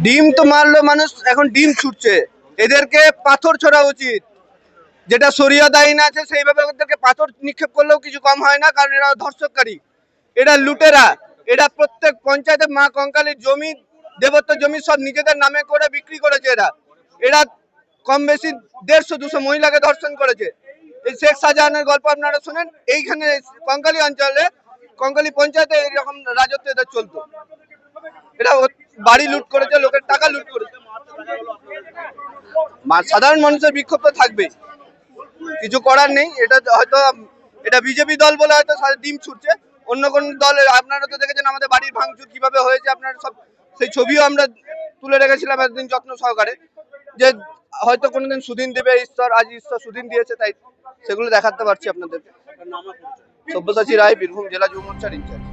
ডিম তো মারলো মানুষ, এখন ডিম ছুটছে। এদেরকে পাথর ছোড়া উচিত, যেটা শরিয়ত আইন আছে সেইভাবে ওদেরকে পাথর নিক্ষেপ করলেও কিছু কম হয় না, কারণ এরা ধর্ষককারী, এরা লুটেরা। এরা প্রত্যেক পঞ্চায়েতে মা কঙ্কালীর জমি, দেবত্ব জমি সব নিজেদের নামে করে বিক্রি করেছে। এরা কম বেশি 150-200 মহিলাকে ধর্ষণ করেছে। এই শেখ শাহজাহানের গল্প আপনারা শোনেন। এইখানে কঙ্কালী অঞ্চলে, কঙ্কালী পঞ্চায়েতে এইরকম রাজত্ব এদের চলতো। এরা বাড়ি লুট করেছে, লোকের টাকা লুট করেছে। সাধারণ মানুষের বিক্ষোভ তো থাকবেই, কিছু করার নেই। এটা হয়তো এটা বিজেপি দল বলে হয়তো ডিম ছুটছে, অন্য কোন দল আপনারা তো দেখেছেন আমাদের বাড়ির ভাঙচুর কিভাবে হয়েছে, আপনারা সব সেই ছবিও আমরা তুলে রেখেছিলাম এতদিন যত্ন সহকারে, যে হয়তো কোনোদিন সুদিন দেবে ঈশ্বর, আজ ঈশ্বর সুদিন দিয়েছে, তাই সেগুলো দেখাতে পারছি আপনাদেরকে। সব্যসাচী রায়, বীরভূম জেলা যুব মোর্চার ইনচার্জ।